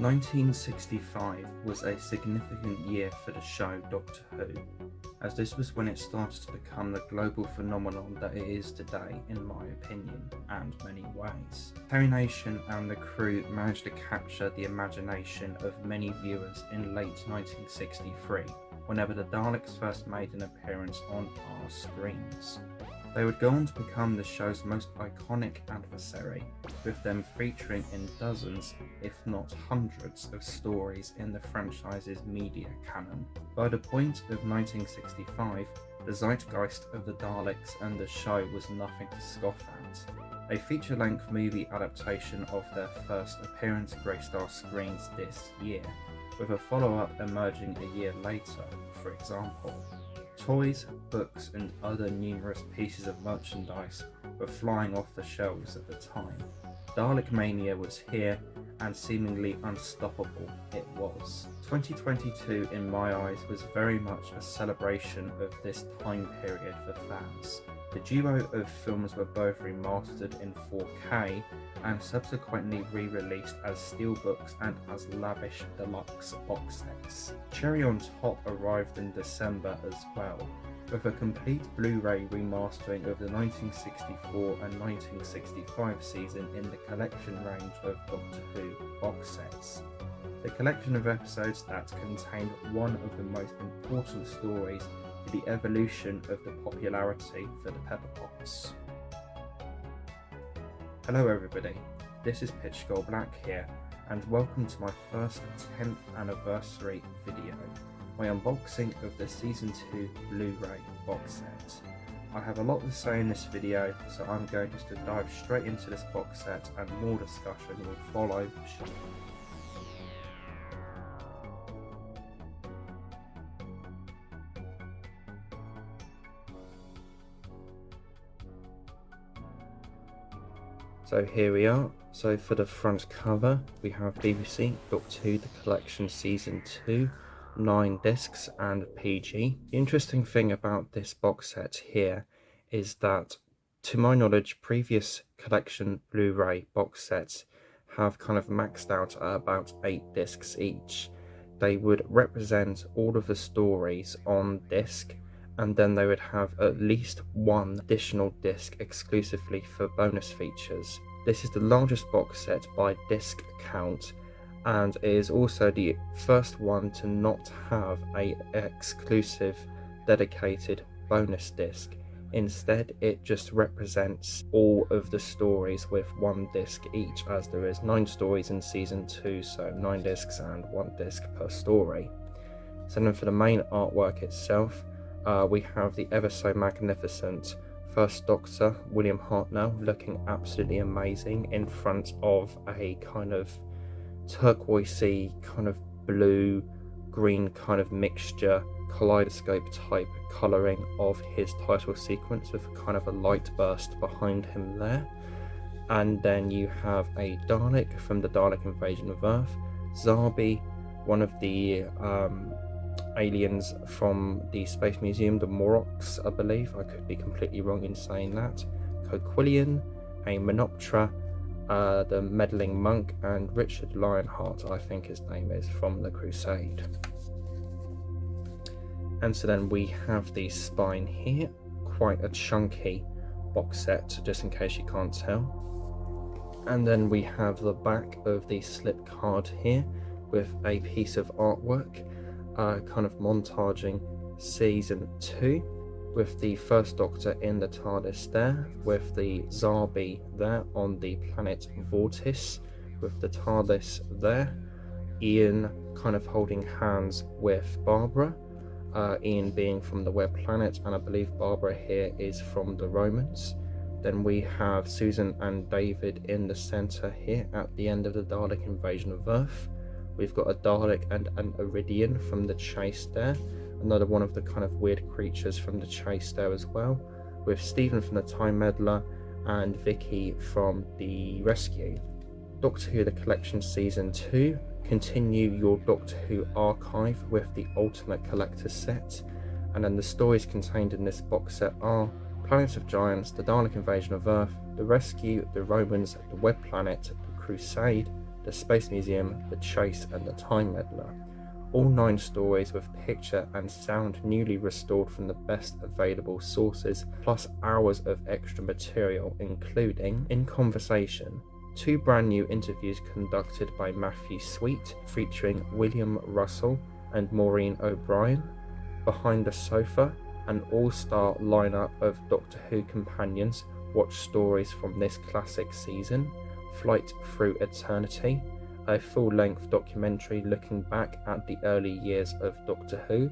1965 was a significant year for the show Doctor Who, as this was when it started to become the global phenomenon that it is today, in my opinion, and many ways. Terry Nation and the crew managed to capture the imagination of many viewers in late 1963, whenever the Daleks first made an appearance on our screens. They would go on to become the show's most iconic adversary, with them featuring in dozens, if not hundreds, of stories in the franchise's media canon. By the point of 1965, the zeitgeist of the Daleks and the show was nothing to scoff at. A feature-length movie adaptation of their first appearance graced our screens this year, with a follow-up emerging a year later, for example. Toys, books and other numerous pieces of merchandise were flying off the shelves at the time. Dalek Mania was here, and seemingly unstoppable it was. 2022 in my eyes was very much a celebration of this time period for fans. The duo of films were both remastered in 4K and subsequently re-released as steelbooks and as lavish deluxe box sets. Cherry on top arrived in December as well, with a complete Blu Ray remastering of the 1964 and 1965 season in the collection range of Doctor Who box sets. The collection of episodes that contained one of the most important stories to the evolution of the popularity for the Pepper Pots. Hello everybody, this is Pitch Skull Black here, and welcome to my first 10th anniversary video, my unboxing of the Season 2 Blu Ray box set. I have a lot to say in this video, so I'm going just to dive straight into this box set and more discussion will follow shortly. So here we are. So for the front cover, we have BBC Doctor Who The Collection Season 2, 9 discs and PG. The interesting thing about this box set here is that, to my knowledge, previous collection Blu-ray box sets have kind of maxed out at about 8 discs each. They would represent all of the stories on disc, and then they would have at least one additional disc exclusively for bonus features. This is the largest box set by disc count, and it is also the first one to not have an exclusive dedicated bonus disc. Instead, it just represents all of the stories with one disc each, as there is 9 stories in season 2, so 9 discs and 1 disc per story. So then for the main artwork itself, we have the ever so magnificent First Doctor, William Hartnell, looking absolutely amazing in front of a kind of turquoisey, kind of blue, green kind of mixture, kaleidoscope type colouring of his title sequence with kind of a light burst behind him there. And then you have a Dalek from the Dalek Invasion of Earth, Zarbi, one of the aliens from the Space Museum, the Moroks, I believe. I could be completely wrong in saying that. Coquillion, a Menoptera, the Meddling Monk, and Richard Lionheart, I think his name is, from the Crusade. And so then we have the spine here, quite a chunky box set, just in case you can't tell. And then we have the back of the slip card here with a piece of artwork, kind of montaging season 2, with the First Doctor in the TARDIS there, with the Zarbi there on the planet Vortis, with the TARDIS there, Ian kind of holding hands with Barbara, Ian being from the Web Planet, and I believe Barbara here is from the Romans. Then we have Susan and David in the centre here at the end of the Dalek Invasion of Earth. We've got a Dalek and an Iridian from the chase there, another one of the kind of weird creatures from the chase there as well, with Stephen from the Time Meddler and Vicky from the Rescue. Doctor Who The Collection Season 2, continue your Doctor Who archive with the Ultimate Collector's set, and then the stories contained in this box set are Planet of Giants, the Dalek Invasion of Earth, the Rescue, the Romans, the Web Planet, the Crusade, the Space Museum, the Chase and the Time Meddler. All 9 stories with picture and sound newly restored from the best available sources, plus hours of extra material, including In Conversation, 2 brand new interviews conducted by Matthew Sweet featuring William Russell and Maureen O'Brien, Behind the Sofa, an all-star lineup of Doctor Who companions watch stories from this classic season, Flight Through Eternity, a full-length documentary looking back at the early years of Doctor Who,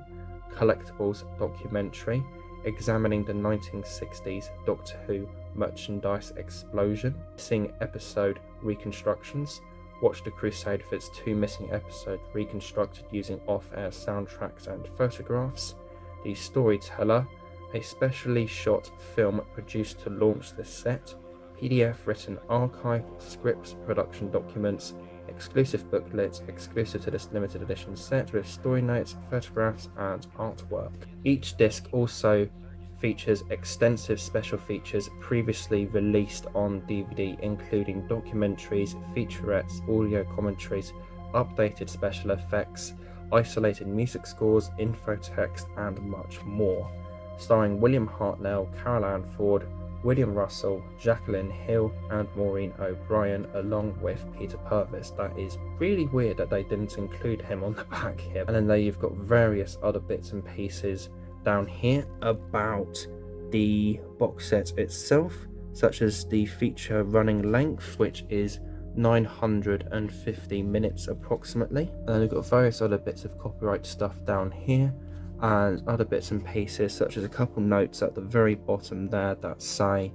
collectibles documentary examining the 1960s Doctor Who merchandise explosion, missing episode reconstructions, watch the Crusade for its 2 missing episodes reconstructed using off-air soundtracks and photographs, The Storyteller, a specially shot film produced to launch the set, PDF written archive, scripts, production documents, exclusive booklets, exclusive to this limited edition set with story notes, photographs and artwork. Each disc also features extensive special features previously released on DVD, including documentaries, featurettes, audio commentaries, updated special effects, isolated music scores, info text and much more. Starring William Hartnell, Carol Ann Ford, William Russell, Jacqueline Hill and Maureen O'Brien, along with Peter Purvis. That is really weird that they didn't include him on the back here. And then there you've got various other bits and pieces down here about the box set itself, such as the feature running length, which is 950 minutes approximately. And then we've got various other bits of copyright stuff down here, and other bits and pieces, such as a couple notes at the very bottom there that say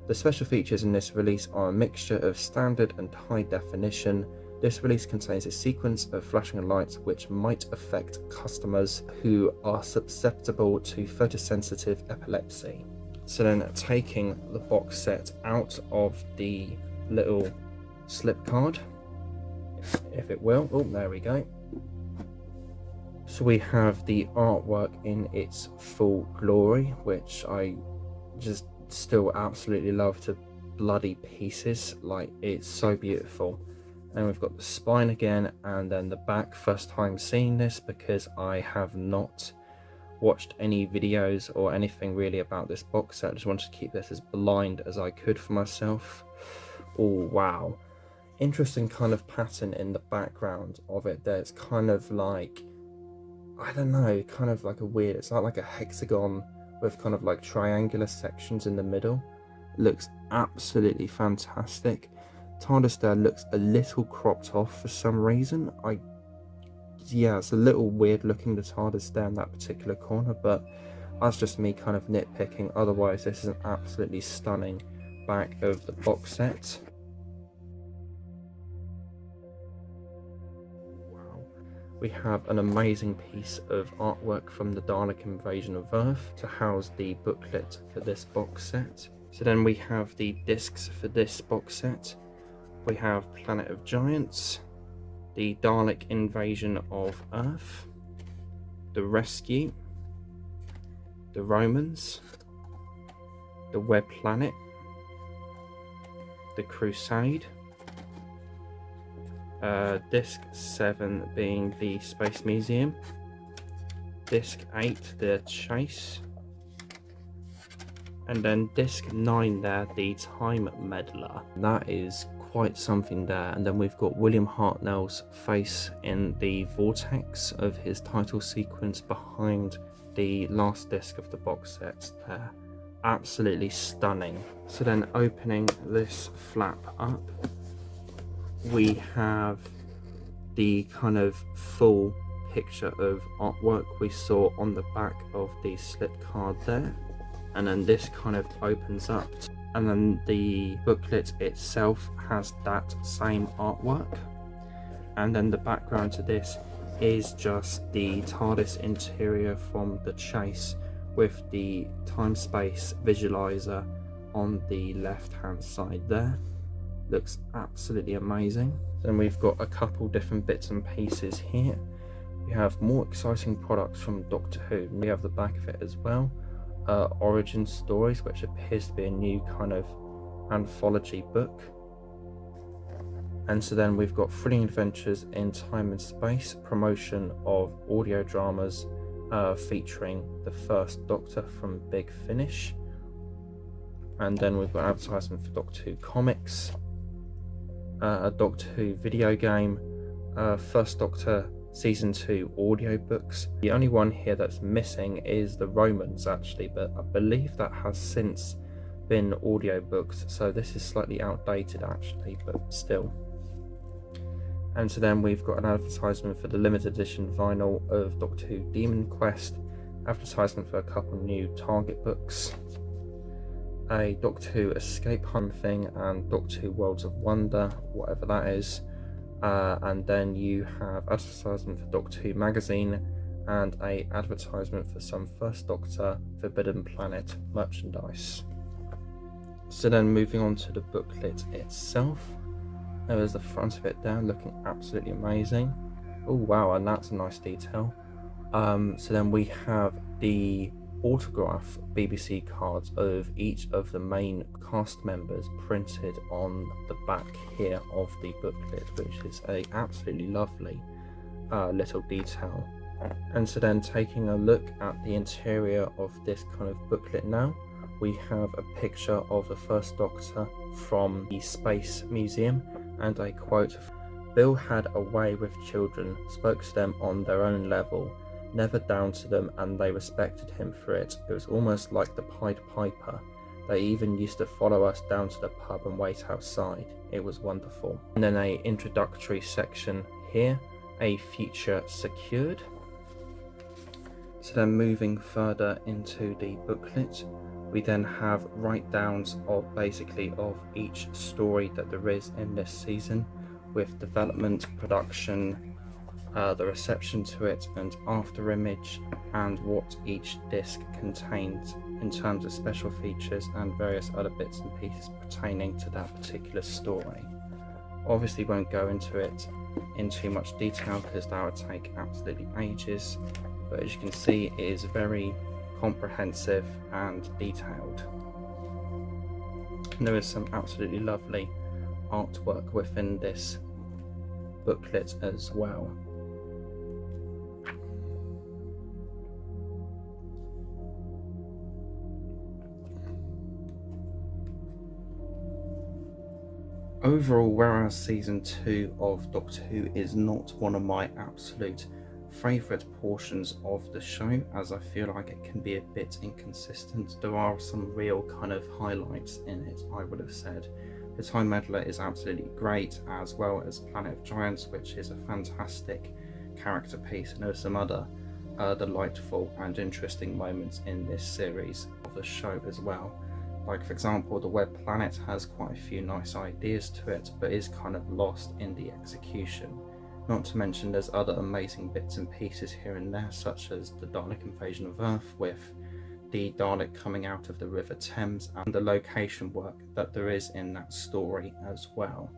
the special features in this release are a mixture of standard and high definition. This release contains a sequence of flashing lights which might affect customers who are susceptible to photosensitive epilepsy. So then taking the box set out of the little slip card, if it will. Oh, there we go. So we have the artwork in its full glory, which I just still absolutely love to bloody pieces. Like, it's so beautiful. And we've got the spine again, and then the back. First time seeing this because I have not watched any videos or anything really about this box set. I just wanted to keep this as blind as I could for myself. Oh wow, interesting kind of pattern in the background of it. There's kind of like, I don't know, kind of like a weird, it's like a hexagon with kind of like triangular sections in the middle. It looks absolutely fantastic. TARDIS there looks a little cropped off for some reason. Yeah, it's a little weird looking, the TARDIS there in that particular corner, but that's just me kind of nitpicking. Otherwise, this is an absolutely stunning back of the box set. We have an amazing piece of artwork from the Dalek invasion of Earth to house the booklet for this box set. So then we have the discs for this box set. We have Planet of Giants, the Dalek invasion of Earth, the Rescue, the Romans, the Web Planet, the Crusade, disc 7 being the Space Museum, disc 8 the Chase, and then disc 9 there the Time Meddler. That is quite something there. And then we've got William Hartnell's face in the vortex of his title sequence behind the last disc of the box set there. Absolutely stunning. So then opening this flap up, we have the kind of full picture of artwork we saw on the back of the slip card there, and then this kind of opens up, and then the booklet itself has that same artwork, and then the background to this is just the TARDIS interior from the Chase with the time-space visualizer on the left hand side there. Looks absolutely amazing. Then we've got a couple different bits and pieces here. We have more exciting products from Doctor Who. We have the back of it as well. Origin Stories, which appears to be a new kind of anthology book. And so then we've got thrilling adventures in time and space, promotion of audio dramas featuring the first Doctor from Big Finish. And then we've got an advertisement for Doctor Who comics, a Doctor Who video game, First Doctor Season 2 audiobooks. The only one here that's missing is the Romans actually, but I believe that has since been audiobooked, so this is slightly outdated actually, but still. And so then we've got an advertisement for the limited edition vinyl of Doctor Who Demon Quest, advertisement for a couple new Target books, a Doctor Who Escape Hunt thing, and Doctor Who Worlds of Wonder, whatever that is. And then you have advertisement for Doctor Who magazine and a advertisement for some First Doctor Forbidden Planet merchandise. So then moving on to the booklet itself, there is the front of it there, looking absolutely amazing. Oh wow, and that's a nice detail. So then we have the autograph BBC cards of each of the main cast members printed on the back here of the booklet, which is a absolutely lovely little detail. And so then taking a look at the interior of this kind of booklet now, we have a picture of the First Doctor from the Space Museum and a quote: "Bill had a way with children, spoke to them on their own level, never down to them, and they respected him for it. It was almost like the Pied Piper. They even used to follow us down to the pub and wait outside. It was wonderful." And then a introductory section here, a future secured. So then moving further into the booklet, we then have write-downs of basically of each story that there is in this season, with development, production, the reception to it, and after image, and what each disc contains in terms of special features and various other bits and pieces pertaining to that particular story. Obviously won't go into it in too much detail because that would take absolutely ages, but as you can see, it is very comprehensive and detailed. And there is some absolutely lovely artwork within this booklet as well. Overall, whereas season 2 of Doctor Who is not one of my absolute favourite portions of the show, as I feel like it can be a bit inconsistent, there are some real kind of highlights in it, I would have said. The Time Meddler is absolutely great, as well as Planet of Giants, which is a fantastic character piece, and there are some other delightful and interesting moments in this series of the show as well. Like, for example, the Web Planet has quite a few nice ideas to it, but is kind of lost in the execution. Not to mention there's other amazing bits and pieces here and there, such as the Dalek invasion of Earth, with the Dalek coming out of the River Thames, and the location work that there is in that story as well.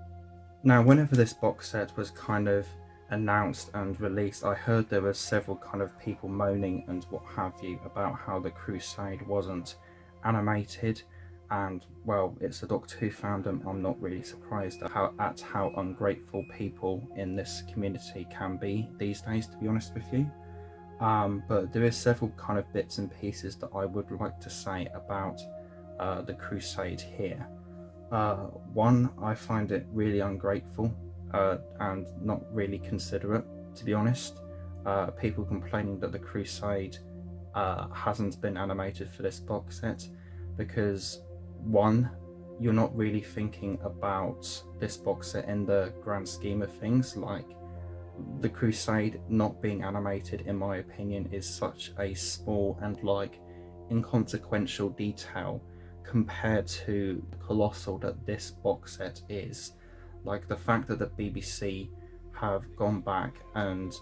Now, whenever this box set was kind of announced and released, I heard there were several kind of people moaning and what have you about how the Crusade wasn't animated. And well, it's the Doctor Who fandom. I'm not really surprised at how ungrateful people in this community can be these days, to be honest with you. But there is several kind of bits and pieces that I would like to say about the Crusade here. One, I find it really ungrateful and not really considerate, to be honest. People complaining that the Crusade hasn't been animated for this box set, because one, you're not really thinking about this box set in the grand scheme of things. Like, the Crusade not being animated, in my opinion, is such a small and like inconsequential detail compared to the colossal that this box set is. Like, the fact that the BBC have gone back and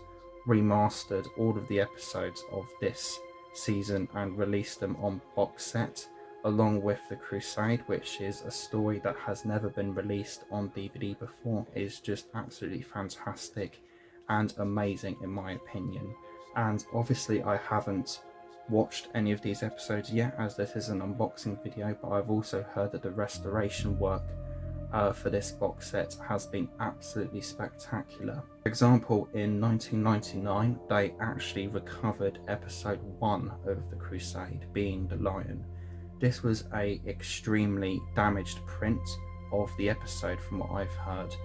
remastered all of the episodes of this season and released them on box set along with the Crusade, which is a story that has never been released on DVD before, is just absolutely fantastic and amazing in my opinion. And obviously I haven't watched any of these episodes yet, as this is an unboxing video, but I've also heard that the restoration work for this box set has been absolutely spectacular. For example, in 1999 they actually recovered episode 1 of the Crusade, being the Lion. This was a extremely damaged print of the episode from what I've heard,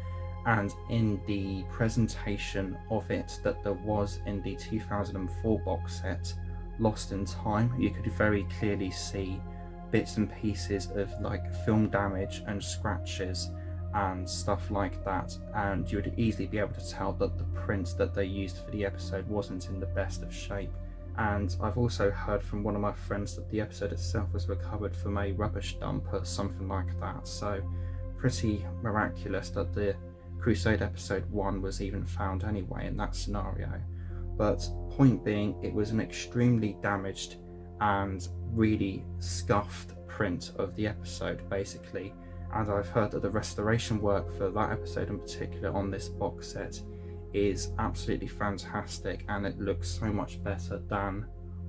and in the presentation of it that there was in the 2004 box set, Lost in Time, you could very clearly see bits and pieces of like film damage and scratches and stuff like that, and you would easily be able to tell that the print that they used for the episode wasn't in the best of shape. And I've also heard from one of my friends that the episode itself was recovered from a rubbish dump or something like that, so pretty miraculous that the Crusade episode 1 was even found anyway in that scenario. But point being, it was an extremely damaged and really scuffed print of the episode basically, and I've heard that the restoration work for that episode in particular on this box set is absolutely fantastic, and it looks so much better than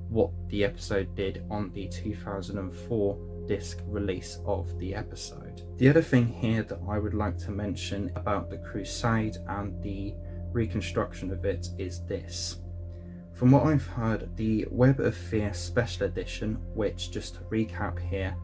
what the episode did on the 2004 disc release of the episode. The other thing here that I would like to mention about the Crusade and the reconstruction of it is this. From what I've heard, the Web of Fear Special Edition, which, just to recap here,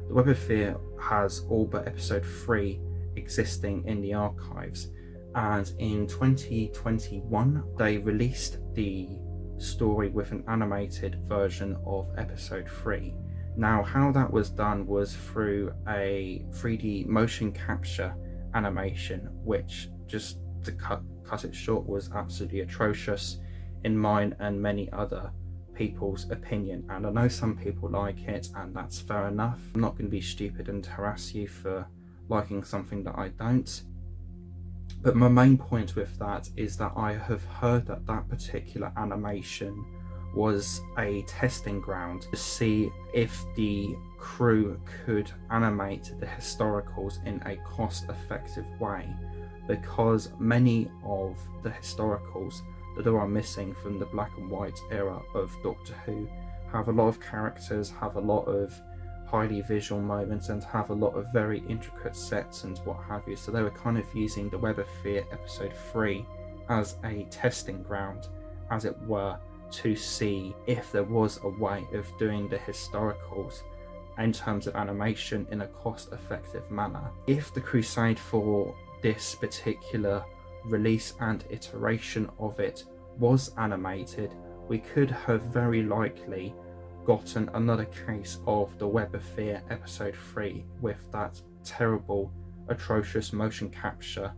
the Web of Fear has all but episode 3 existing in the archives, and in 2021 they released the story with an animated version of episode 3. Now, how that was done was through a 3D motion capture animation, which, just to cut it short, was absolutely atrocious in mine and many other people's opinion. And I know some people like it, and that's fair enough. I'm not going to be stupid and harass you for liking something that I don't. But my main point with that is that I have heard that that particular animation was a testing ground to see if the crew could animate the historicals in a cost-effective way, because many of the historicals that are missing from the black and white era of Doctor Who have a lot of characters, have a lot of highly visual moments, and have a lot of very intricate sets and what have you. So they were kind of using the Web of Fear episode 3 as a testing ground, as it were, to see if there was a way of doing the historicals in terms of animation in a cost-effective manner. If the Crusade for this particular release and iteration of it was animated, we could have very likely gotten another case of the Web of Fear episode 3 with that terrible, atrocious motion capture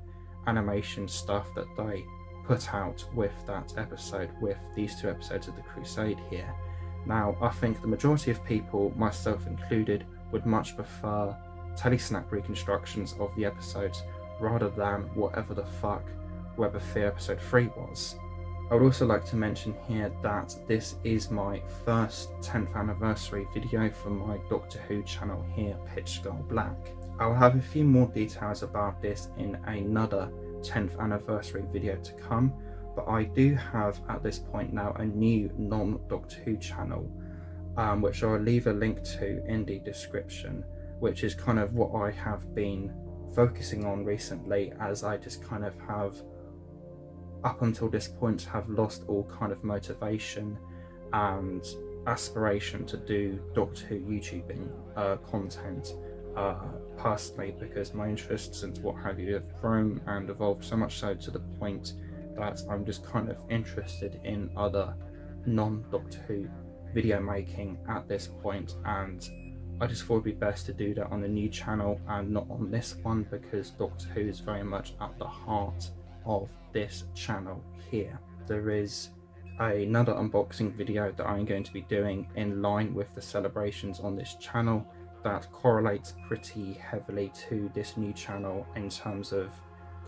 animation stuff that they put out with that episode, with these 2 episodes of the Crusade here. Now, I think the majority of people, myself included, would much prefer telesnap reconstructions of the episodes rather than whatever the fuck Web of Fear episode 3 was. I would also like to mention here that this is my first 10th anniversary video from my Doctor Who channel here, Pitch Skull Black. I'll have a few more details about this in another 10th anniversary video to come, but I do have at this point now a new non-Doctor Who channel, which I'll leave a link to in the description, which is kind of what I have been focusing on recently, as I just kind of have, up until this point, have lost all kind of motivation and aspiration to do Doctor Who YouTubing content personally, because my interests and what have you have grown and evolved so much so to the point that I'm just kind of interested in other non-Doctor Who video making at this point, and I just thought it'd be best to do that on a new channel and not on this one, because Doctor Who is very much at the heart of this channel here. There is another unboxing video that I'm going to be doing in line with the celebrations on this channel that correlates pretty heavily to this new channel in terms of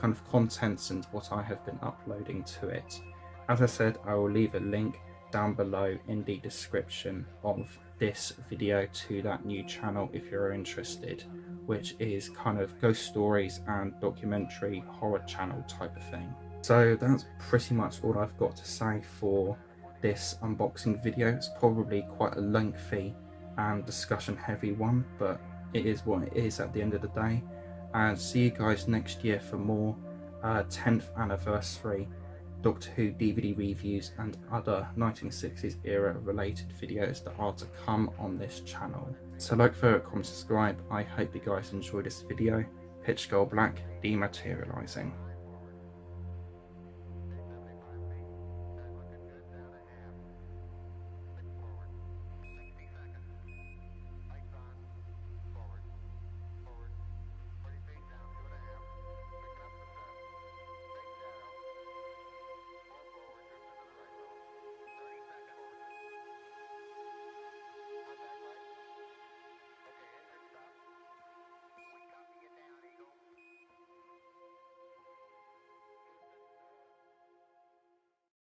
kind of contents and what I have been uploading to it. As I said, I will leave a link down below in the description of this video to that new channel if you're interested, which is kind of ghost stories and documentary horror channel type of thing. So that's pretty much all I've got to say for this unboxing video. It's probably quite a lengthy and discussion heavy one, but it is what it is at the end of the day. and see you guys next year for more 10th anniversary Doctor Who DVD reviews and other 1960s era related videos that are to come on this channel. So like, vote, comment, subscribe. I hope you guys enjoyed this video. Pitch Girl Black dematerializing.